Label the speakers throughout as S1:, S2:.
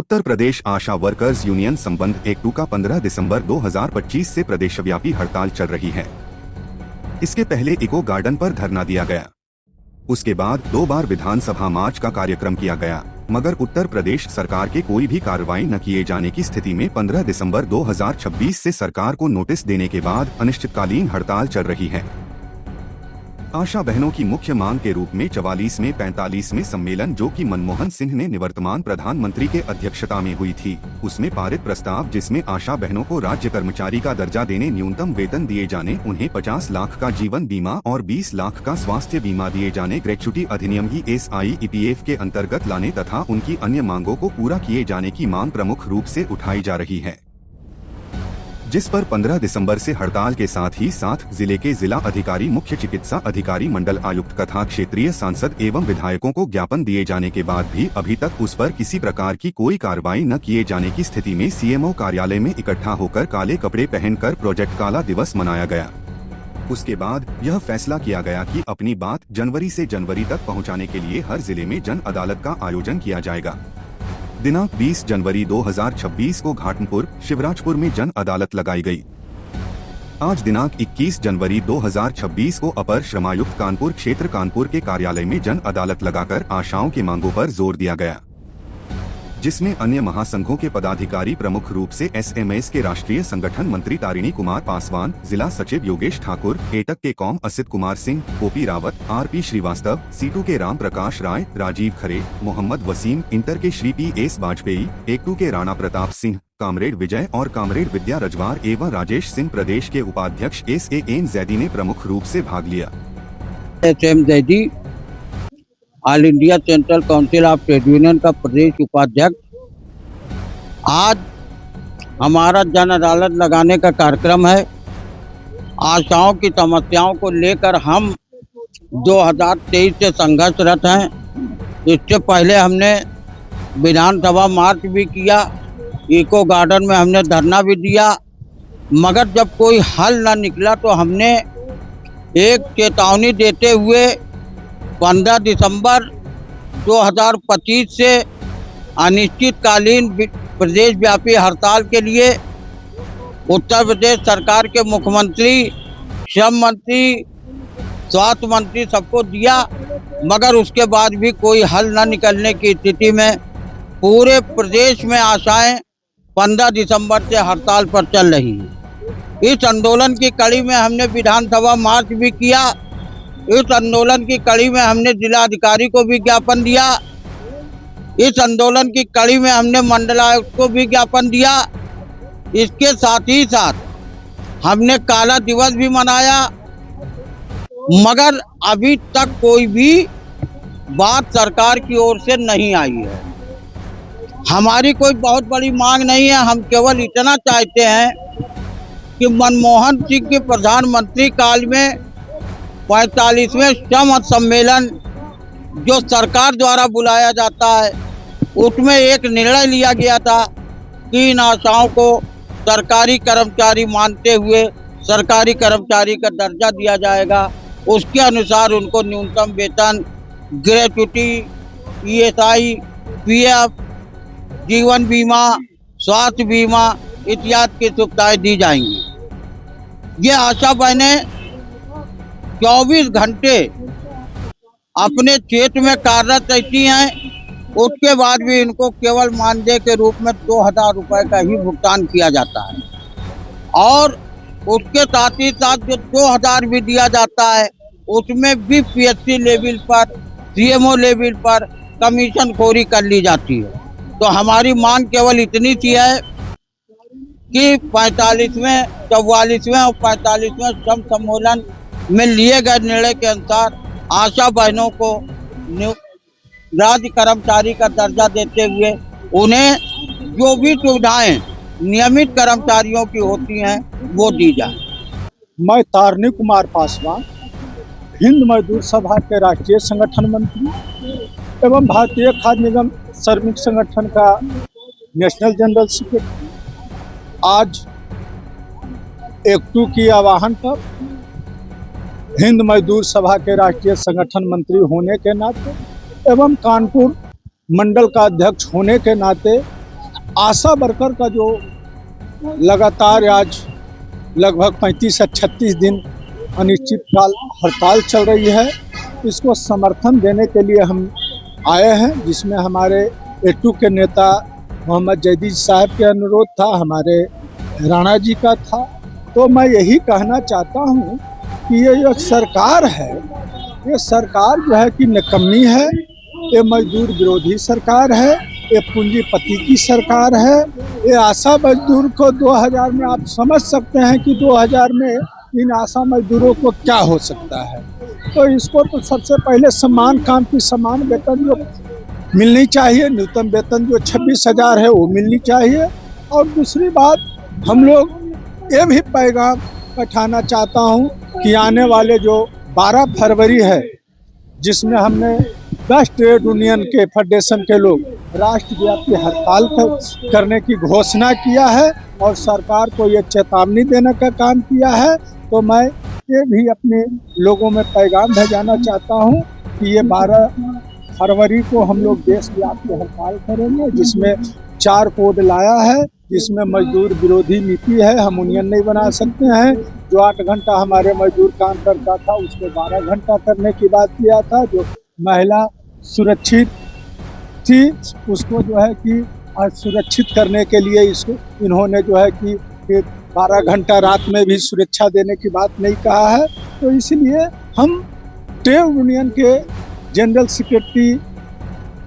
S1: उत्तर प्रदेश आशा workers union संबंध एक का 15 दिसंबर 2025 से प्रदेशव्यापी हड़ताल चल रही है। इसके पहले इको गार्डन पर धरना दिया गया। उसके बाद 2 बार विधानसभा मार्च का कार्यक्रम किया गया, मगर उत्तर प्रदेश सरकार के कोई भी कार्रवाई न किए जाने की स्थिति में 15 दिसंबर 2026 से सरकार को नोटिस देने के बाद अनिश्चितकालीन हड़ताल चल रही है। आशा बहनों की मुख्य मांग के रूप में 44वें 45वें सम्मेलन, जो कि मनमोहन सिंह ने निवर्तमान प्रधानमंत्री के अध्यक्षता में हुई थी, उसमें पारित प्रस्ताव जिसमें आशा बहनों को राज्य कर्मचारी का दर्जा देने, न्यूनतम वेतन दिए जाने, उन्हें 50 लाख का जीवन बीमा और 20 लाख का स्वास्थ्य बीमा दिए जाने, ग्रेच्युटी अधिनियम ESI EPF के अंतर्गत लाने तथा उनकी अन्य मांगों को पूरा किए जाने की मांग प्रमुख रूप से उठाई जा रही है, जिस पर 15 दिसंबर से हड़ताल के साथ ही जिले के जिला अधिकारी, मुख्य चिकित्सा अधिकारी, मंडल आयुक्त तथा क्षेत्रीय सांसद एवं विधायकों को ज्ञापन दिए जाने के बाद भी अभी तक उस पर किसी प्रकार की कोई कार्रवाई न किए जाने की स्थिति में CMO कार्यालय में इकट्ठा होकर काले कपड़े पहनकर प्रोजेक्ट काला दिवस मनाया गया। उसके बाद यह फैसला किया गया कि अपनी बात जनवरी से जनवरी तक पहुँचाने के लिए हर जिले में जन अदालत का आयोजन किया जाएगा। दिनांक 20 जनवरी 2026 को घाटमपुर, शिवराजपुर में जन अदालत लगाई गई। आज दिनांक 21 जनवरी 2026 को अपर श्रमायुक्त कानपुर क्षेत्र कानपुर के कार्यालय में जन अदालत लगाकर आशाओं की मांगों पर जोर दिया गया, जिसमें अन्य महासंघों के पदाधिकारी, प्रमुख रूप से SMS के राष्ट्रीय संगठन मंत्री तारिणी कुमार पासवान, जिला सचिव योगेश ठाकुर, एटक के कौम Asit Kumar Singh, OP Rawat, RP Srivastava, C2 के राम प्रकाश राय, राजीव खरे, मोहम्मद वसीम, इंटर के श्री PS वाजपेयी, एक के राणा प्रताप सिंह, कामरेड विजय और कामरेड विद्या रजवार एवं राजेश सिंह, प्रदेश के उपाध्यक्ष SAN जैदी ने प्रमुख रूप से भाग लिया।
S2: SM Zaidi all India central council of trade union का प्रदेश उपाध्यक्ष। आज हमारा जन अदालत लगाने का कार्यक्रम है। आशाओं की समस्याओं को लेकर हम 2023 से संघर्षरत हैं। इससे पहले हमने विधानसभा मार्च भी किया, इको गार्डन में हमने धरना भी दिया, मगर जब कोई हल न निकला तो हमने एक चेतावनी देते हुए 15 दिसंबर 2025 से अनिश्चितकालीन प्रदेश व्यापी हड़ताल के लिए उत्तर प्रदेश सरकार के मुख्यमंत्री, श्रम मंत्री, स्वास्थ्य मंत्री सबको दिया, मगर उसके बाद भी कोई हल न निकलने की स्थिति में पूरे प्रदेश में आशाएं 15 दिसंबर से हड़ताल पर चल रही हैं। इस आंदोलन की कड़ी में हमने विधानसभा मार्च भी किया। इस आंदोलन की कड़ी में हमने जिला अधिकारी को भी ज्ञापन दिया। इस आंदोलन की कड़ी में हमने मंडल आयुक्त को भी ज्ञापन दिया। इसके साथ ही साथ हमने काला दिवस भी मनाया, मगर अभी तक कोई भी बात सरकार की ओर से नहीं आई है। हमारी कोई बहुत बड़ी मांग नहीं है। हम केवल इतना चाहते हैं कि मनमोहन सिंह के प्रधानमंत्री काल में 45वें श्रम सम्मेलन जो सरकार द्वारा बुलाया जाता है, उसमें एक निर्णय लिया गया था कि इन आशाओं को सरकारी कर्मचारी मानते हुए सरकारी कर्मचारी का दर्जा दिया जाएगा। उसके अनुसार उनको न्यूनतम वेतन, ग्रेच्युटी, ESI PF, जीवन बीमा, स्वास्थ्य बीमा इत्यादि की सुविधाएं दी जाएंगी। ये आशा बहनें 24 घंटे अपने क्षेत्र में कार्यरत रहती हैं। उसके बाद भी इनको केवल मानदेय के रूप में 2000 रुपये का ही भुगतान किया जाता है, और उसके साथ ही साथ जो 2000 भी दिया जाता है उसमें भी PSC लेवल पर, CMO लेवल पर कमीशन खोरी कर ली जाती है। तो हमारी मांग केवल इतनी सी है कि 45वें, 44वें और 45वें श्रम सम्मेलन में लिए गए निर्णय के अनुसार आशा बहनों को राज्य कर्मचारी का दर्जा देते हुए उन्हें जो भी सुविधाएं नियमित कर्मचारियों की होती हैं वो दी जाए।
S3: मैं तारिणी कुमार पासवान, हिंद मजदूर सभा के राष्ट्रीय संगठन मंत्री एवं भारतीय खाद्य निगम श्रमिक संगठन का नेशनल जनरल सेक्रेटरी, आज 1 के आह्वान पर हिंद मजदूर सभा के राष्ट्रीय संगठन मंत्री होने के नाते एवं कानपुर मंडल का अध्यक्ष होने के नाते आशा वर्कर का जो लगातार आज लगभग 35 से 36 दिन अनिश्चितकाल हड़ताल चल रही है, इसको समर्थन देने के लिए हम आए हैं, जिसमें हमारे एटू के नेता मोहम्मद जैदी साहब के अनुरोध था, हमारे राणा जी का था। तो मैं यही कहना चाहता हूँ कि ये जो सरकार है, ये सरकार जो है कि निकम्मी है, ये मजदूर विरोधी सरकार है, ये पूंजीपति की सरकार है। ये आशा मजदूर को 2000 में आप समझ सकते हैं कि 2000 में इन आशा मजदूरों को क्या हो सकता है। तो इसको तो सबसे पहले समान काम की समान वेतन जो मिलनी चाहिए, न्यूनतम वेतन जो 26,000 है वो मिलनी चाहिए। और दूसरी बात, हम लोग ये भी पैगाम पठाना चाहता हूँ कि आने वाले जो 12 फरवरी है, जिसमें हमने 10 ट्रेड यूनियन के फेडरेशन के लोग राष्ट्रव्यापी हड़ताल करने की घोषणा किया है और सरकार को ये चेतावनी देने का काम किया है। तो मैं ये भी अपने लोगों में पैगाम भेजाना चाहता हूँ कि ये 12 फरवरी को हम लोग देशव्यापी हड़ताल करेंगे, जिसमें 4 कोड लाया है, जिसमें मजदूर विरोधी नीति है, हम यूनियन नहीं बना सकते हैं। जो 8 घंटा हमारे मजदूर काम करता था उसको 12 घंटा करने की बात किया था। जो महिला सुरक्षित थी उसको जो है कि सुरक्षित करने के लिए इसको इन्होंने जो है कि 12 घंटा रात में भी सुरक्षा देने की बात नहीं कहा है। तो इसलिए हम ट्रेड यूनियन के जनरल सेक्रेटरी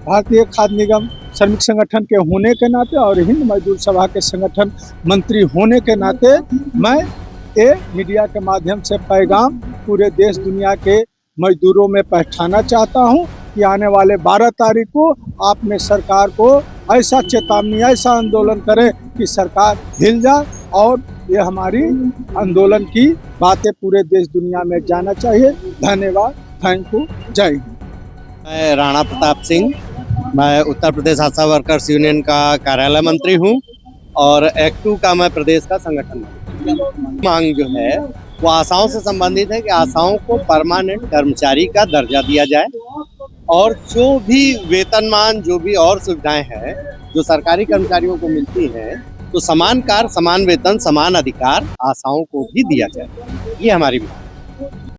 S3: भारतीय खाद्य निगम श्रमिक संगठन के होने के नाते और हिंद मजदूर सभा के संगठन मंत्री होने के नाते मैं ये मीडिया के माध्यम से पैगाम पूरे देश दुनिया के मजदूरों में पहुंचाना चाहता हूं कि आने वाले 12 तारीख को आपने सरकार को ऐसा चेतावनी, ऐसा आंदोलन करें कि सरकार हिल जाए और ये हमारी आंदोलन की बातें पूरे देश दुनिया में जाना चाहिए। धन्यवाद, थैंक यू, जय हिंद।
S4: मैं राणा प्रताप सिंह, मैं उत्तर प्रदेश आशा वर्कर्स यूनियन का कार्यालय मंत्री हूं और एक्ट 2 का मैं प्रदेश का संगठन मंत्री। मांग जो है वो आशाओं से संबंधित है कि आशाओं को परमानेंट कर्मचारी का दर्जा दिया जाए और जो भी वेतनमान, जो भी और सुविधाएं हैं जो सरकारी कर्मचारियों को मिलती हैं, तो समान कार्य, समान वेतन, समान अधिकार आशाओं को भी दिया जाए। ये हमारी